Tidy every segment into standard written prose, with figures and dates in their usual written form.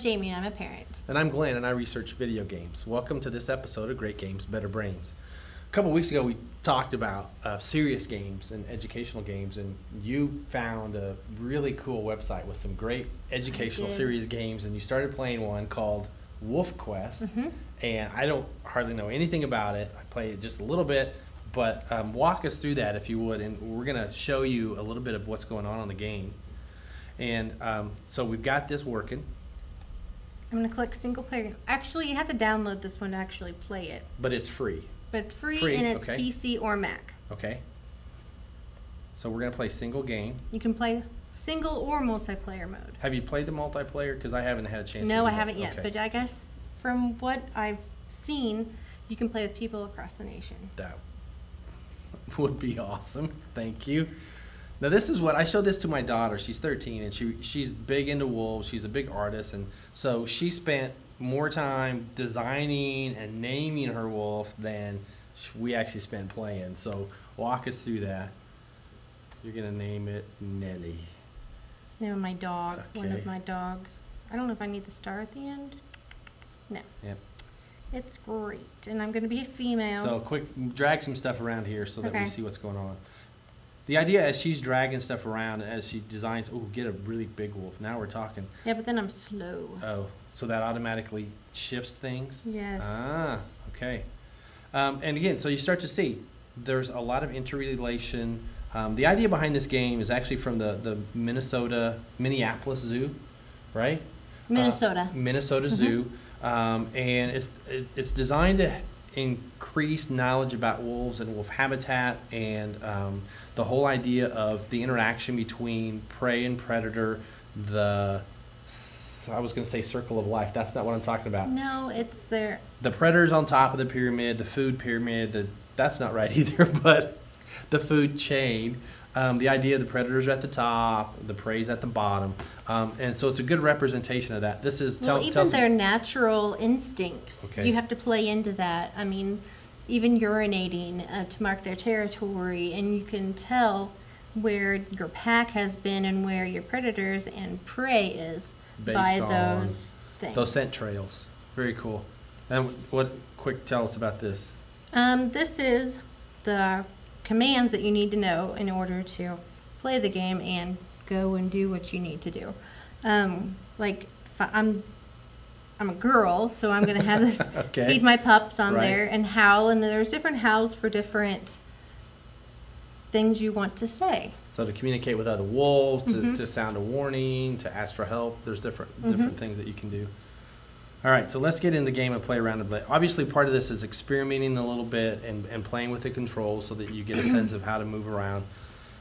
Jamie, and I'm a parent. And I'm Glenn, and I research video games. Welcome to this episode of Great Games, Better Brains. A couple weeks ago, we talked about serious games and educational games, and you found a really cool website with some great educational serious games, and you started playing one called Wolf Quest, and I don't hardly know anything about it. I played it just a little bit, but walk us through that if you would, and we're going to show you a little bit of what's going on the game. And so we've got this working. I'm going to click single player. Actually, you have to download this one to actually play it. But it's free. But it's free and it's PC or Mac. Okay. So we're going to play single game. You can play single or multiplayer mode. Have you played the multiplayer? Because I haven't had a chance to No, do I haven't yet. Okay. But I guess from what I've seen, you can play with people across the nation. That would be awesome. Thank you. Now this is what I showed this to my daughter. She's 13 and she's big into wolves. She's a big artist, and so she spent more time designing and naming her wolf than we actually spent playing. So walk us through that. You're gonna name it Nelly. It's the name of my dog. Okay. One of my dogs. I don't know if I need the star at the end. No. Yep. It's great, and I'm gonna be a female. So quick, drag some stuff around here so that we Okay. see what's going on. The idea as she's dragging stuff around, as she designs, oh, get a really big wolf. Now we're talking. Yeah, but then I'm slow. Oh, so that automatically shifts things? Yes. Ah, okay. And again, so you start to see there's a lot of interrelation. The idea behind this game is actually from the Minneapolis Zoo, right? Minnesota. Minnesota Zoo. And it's designed to increase knowledge about wolves and wolf habitat, and the whole idea of the interaction between prey and predator, I was going to say circle of life. That's not what I'm talking about. No, it's there. The predator's on top of the pyramid, the food pyramid, that's not right either, but the food chain. The idea of the predators are at the top, the prey's at the bottom, and so it's a good representation of that. This is Even their natural instincts. Okay. You have to play into that. I mean, even urinating to mark their territory, and you can tell where your pack has been and where your predators and prey is by those things. Those scent trails. Very cool. And tell us about this. This is the commands that you need to know in order to play the game and go and do what you need to do. Like I'm a girl, so I'm gonna have the Okay. feed my pups on Right. there and howl, and there's different howls for different things you want to say. So to communicate with other wolves, to sound a warning, to ask for help, there's different things that you can do. All right, so let's get in the game and play around a bit. Obviously, part of this is experimenting a little bit and playing with the controls so that you get a sense of how to move around.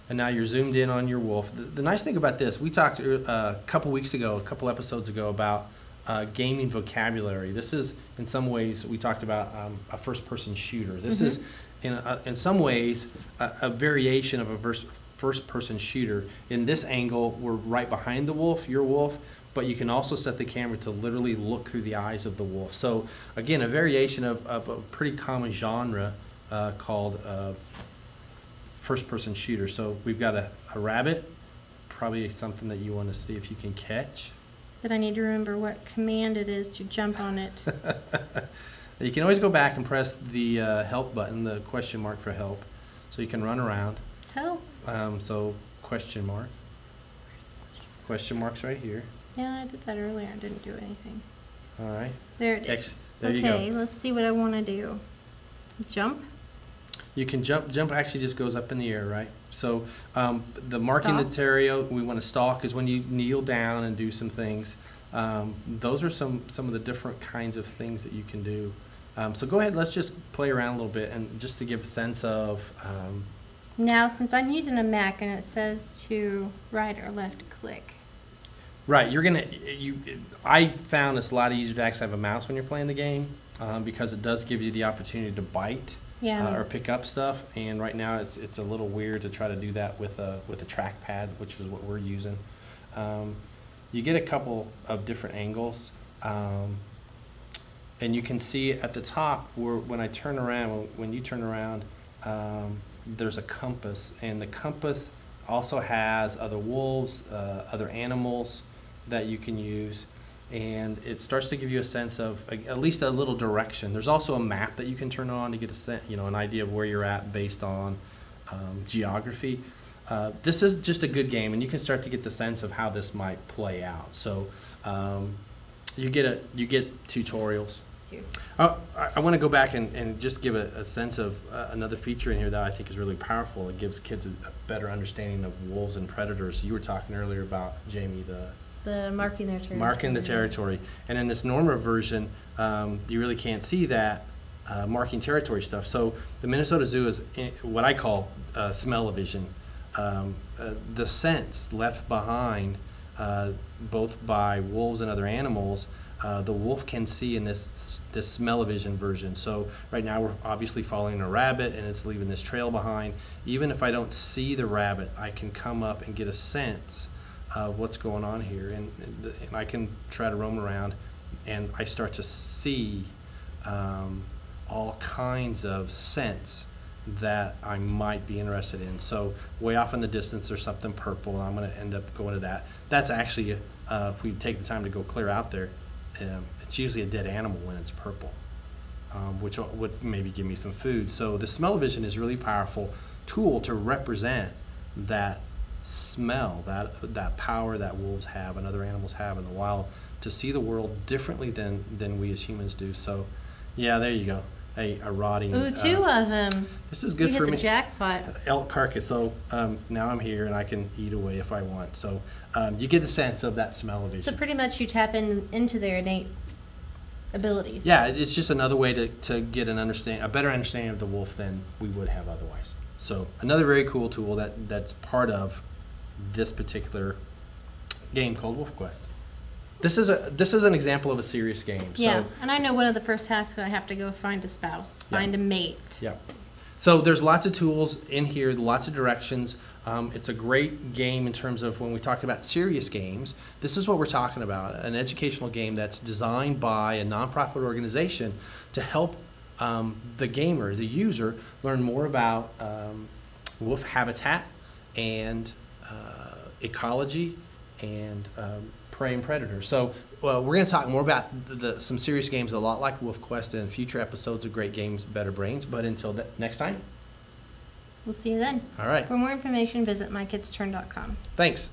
And now you're zoomed in on your wolf. The nice thing about this, we talked a couple episodes ago about gaming vocabulary. This is, in some ways, we talked about a first-person shooter. This is, in some ways, a variation of a first-person shooter. In this angle, we're right behind the wolf, your wolf, but you can also set the camera to literally look through the eyes of the wolf. So again, a variation of a pretty common genre called first-person shooter. So we've got a rabbit, probably something that you want to see if you can catch. But I need to remember what command it is to jump on it. You can always go back and press the help button, the question mark for help, so you can run around. Help. So question mark. Question mark's right here. Yeah, I did that earlier. I didn't do anything. All right. There it is. There you go. Okay, let's see what I want to do. Jump. You can jump. Jump actually just goes up in the air, right? So the marking Stalk. that's area we want to stalk is when you kneel down and do some things. Those are some of the different kinds of things that you can do. So go ahead. Let's just play around a little bit, and just to give a sense of. Now, since I'm using a Mac and it says to right or left click. Right, I found it's a lot easier to actually have a mouse when you're playing the game because it does give you the opportunity to bite or pick up stuff. And right now it's a little weird to try to do that with a trackpad, which is what we're using. You get a couple of different angles, and you can see at the top where when you turn around, there's a compass, and the compass also has other wolves, other animals that you can use. and it starts to give you a sense of at least a little direction. There's also a map that you can turn on to get an idea of where you're at based on geography. This is just a good game, and you can start to get the sense of how this might play out. So you get tutorials. I want to go back and just give a sense of another feature in here that I think is really powerful. It gives kids a better understanding of wolves and predators. You were talking earlier about, Jamie, the marking their territory. Marking the territory. And in this Norma version, you really can't see that marking territory stuff. So the Minnesota Zoo is what I call smell-o-vision. The scents left behind both by wolves and other animals, the wolf can see in this smell-o-vision version. So right now we're obviously following a rabbit and it's leaving this trail behind. Even if I don't see the rabbit, I can come up and get a sense of what's going on here, and I can try to roam around, and I start to see all kinds of scents that I might be interested in. So way off in the distance there's something purple, and I'm going to end up going to that. That's actually, if we take the time to go clear out there, it's usually a dead animal when it's purple, which would maybe give me some food. So the smell-o-vision is a really powerful tool to represent that smell, that power that wolves have and other animals have in the wild, to see the world differently than we as humans do. So yeah, there you go. A rotting. Ooh, two of them. This is good for me. The jackpot. Elk carcass. So now I'm here and I can eat away if I want. So you get the sense of that smell-o-vision. So pretty much you tap into their innate abilities. Yeah, it's just another way to get a better understanding of the wolf than we would have otherwise. So another very cool tool that's part of this particular game called Wolf Quest. This is an example of a serious game. Yeah, and I know one of the first tasks I have to go find a spouse, find a mate. Yeah. So there's lots of tools in here, lots of directions. It's a great game in terms of when we talk about serious games. This is what we're talking about, an educational game that's designed by a nonprofit organization to help the gamer, the user, learn more about wolf habitat and ecology and prey and predators. So we're going to talk more about some serious games, a lot like Wolf Quest, in future episodes of Great Games, Better Brains. But until next time, we'll see you then. All right. For more information, visit mykidsturn.com. Thanks.